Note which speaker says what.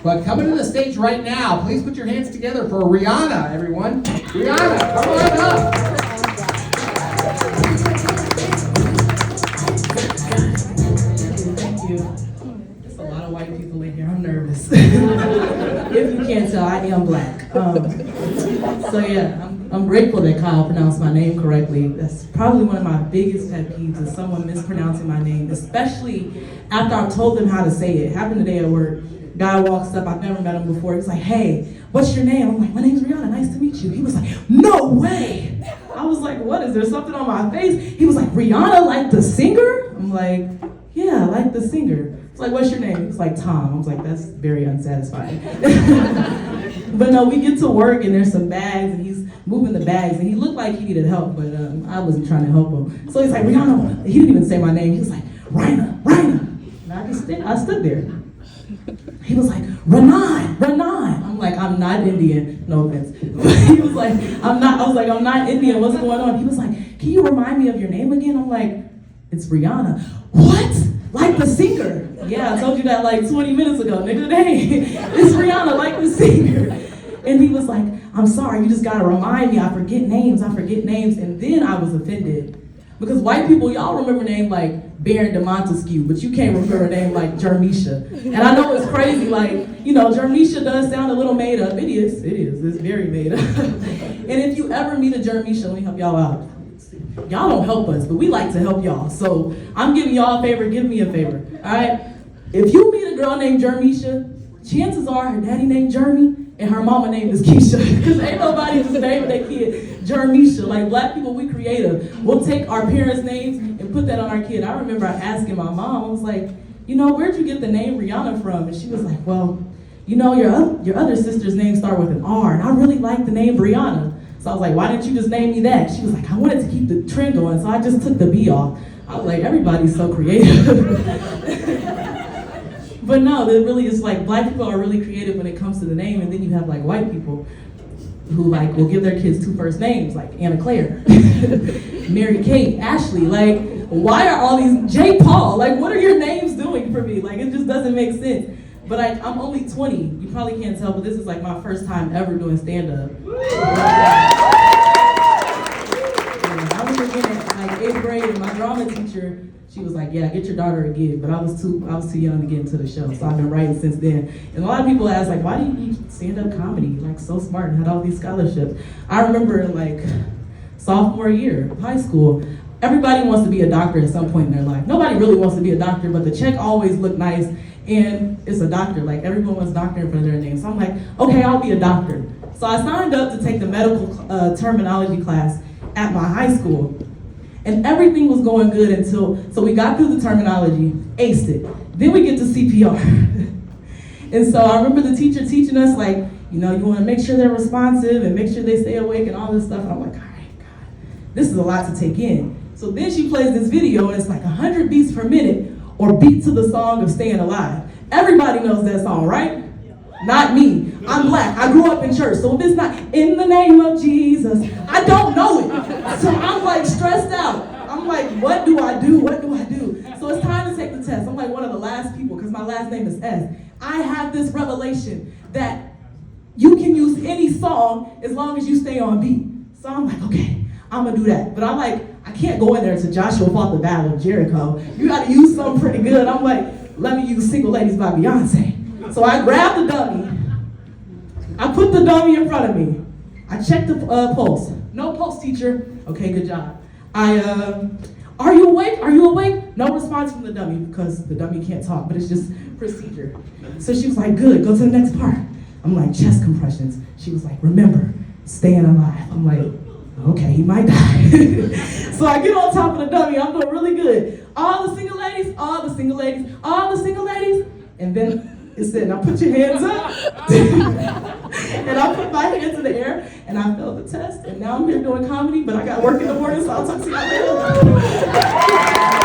Speaker 1: But coming to the stage right now, please put your hands together for Riahna, everyone. Riahna, come on up.
Speaker 2: Thank you. There's a lot of white people in here. I'm nervous. If you can't tell, I am black. I'm grateful that Kyle pronounced my name correctly. That's probably one of my biggest pet peeves is someone mispronouncing my name, especially after I've told them how to say it. It happened today at work. Guy walks up, I've never met him before. He's like, "Hey, what's your name?" I'm like, "My name's Riahna, nice to meet you." He was like, "No way!" I was like, "What, is there something on my face?" He was like, "Riahna, like the singer?" I'm like, "Yeah, like the singer." It's like, "What's your name?" It's like, "Tom." I was like, "That's very unsatisfying." But no, we get to work and there's some bags and he's moving the bags and he looked like he needed help, but I wasn't trying to help him. So he's like, "Riahna," he didn't even say my name. He was like, "Riahna, Riahna." And I stood there. He was like, Renan. I'm like, "I'm not Indian." No offense. He was like, I was like, "I'm not Indian. What's going on?" He was like, "Can you remind me of your name again?" I'm like, "It's Riahna." "What? Like the singer?" "Yeah, I told you that like 20 minutes ago, nigga. Hey, it's Riahna, like the singer." And he was like, "I'm sorry, you just gotta remind me. I forget names. And then I was offended. Because white people, y'all remember names like Baron de Montesquieu, but you can't remember a name like Jermisha. And I know it's crazy, like, Jermisha does sound a little made up. It is, it's very made up. And if you ever meet a Jermisha, let me help y'all out. Y'all don't help us, but we like to help y'all. So I'm giving y'all a favor, give me a favor, all right? If you meet a girl named Jermisha, chances are her daddy named Jeremy and her mama name is Keisha. Because ain't nobody just naming their kid Jermisha. Like, black people, we creative. We'll take our parents' names and put that on our kid. I remember asking my mom, I was like, "Where'd you get the name Riahna from?" And she was like, "Well, your other sister's name start with an R, and I really like the name Riahna." So I was like, "Why didn't you just name me that?" She was like, "I wanted to keep the trend going, so I just took the B off." I was like, everybody's so creative. But no, it really is like, black people are really creative when it comes to the name, and then you have like white people who like will give their kids two first names, like Anna Claire, Mary Kate, Ashley. Like, why are all these J. Paul? Like, what are your names doing for me? Like, it just doesn't make sense. But I'm only 20. You probably can't tell, but this is like my first time ever doing stand-up. I was in like 8th grade, and my drama teacher, she was like, "Yeah, get your daughter a gig," but I was too young to get into the show, so I've been writing since then. And a lot of people ask, like, "Why do you do stand-up comedy? You're like so smart and had all these scholarships." I remember like sophomore year of high school, everybody wants to be a doctor at some point in their life. Nobody really wants to be a doctor, but the check always looked nice, and it's a doctor. Like, everyone wants doctor in front of their name. So I'm like, okay, I'll be a doctor. So I signed up to take the medical terminology class at my high school. And everything was going good so we got through the terminology, aced it. Then we get to CPR. And so I remember the teacher teaching us, like, you want to make sure they're responsive and make sure they stay awake and all this stuff. And I'm like, all right, God, this is a lot to take in. So then she plays this video, and it's like 100 beats per minute, or beat to the song of Staying Alive. Everybody knows that song, right? Not me. I'm black. I grew up in church. So if it's not "In the name of Jesus," I don't know it. So I'm like stressed out. I'm like, what do I do? So it's time to take the test. I'm like one of the last people because my last name is S. I have this revelation that you can use any song as long as you stay on beat. So I'm like, okay, I'm gonna do that. But I'm like, I can't go in there to Joshua fought the battle of Jericho. You gotta use something pretty good. I'm like, let me use "Single Ladies" by Beyonce. So I grabbed the dummy. I put the dummy in front of me. I checked the pulse. No pulse, teacher. Okay, good job. Are you awake? Are you awake? No response from the dummy because the dummy can't talk, but it's just procedure. So she was like, good, go to the next part. I'm like, chest compressions. She was like, remember, staying alive. I'm like, okay, he might die. So I get on top of the dummy. I'm doing really good. All the single ladies, all the single ladies, all the single ladies. And then it said, now put your hands up. And I put my hands in the air, and I failed the test. And now I'm here doing comedy, but I got work in the morning, so I'll talk to y'all later.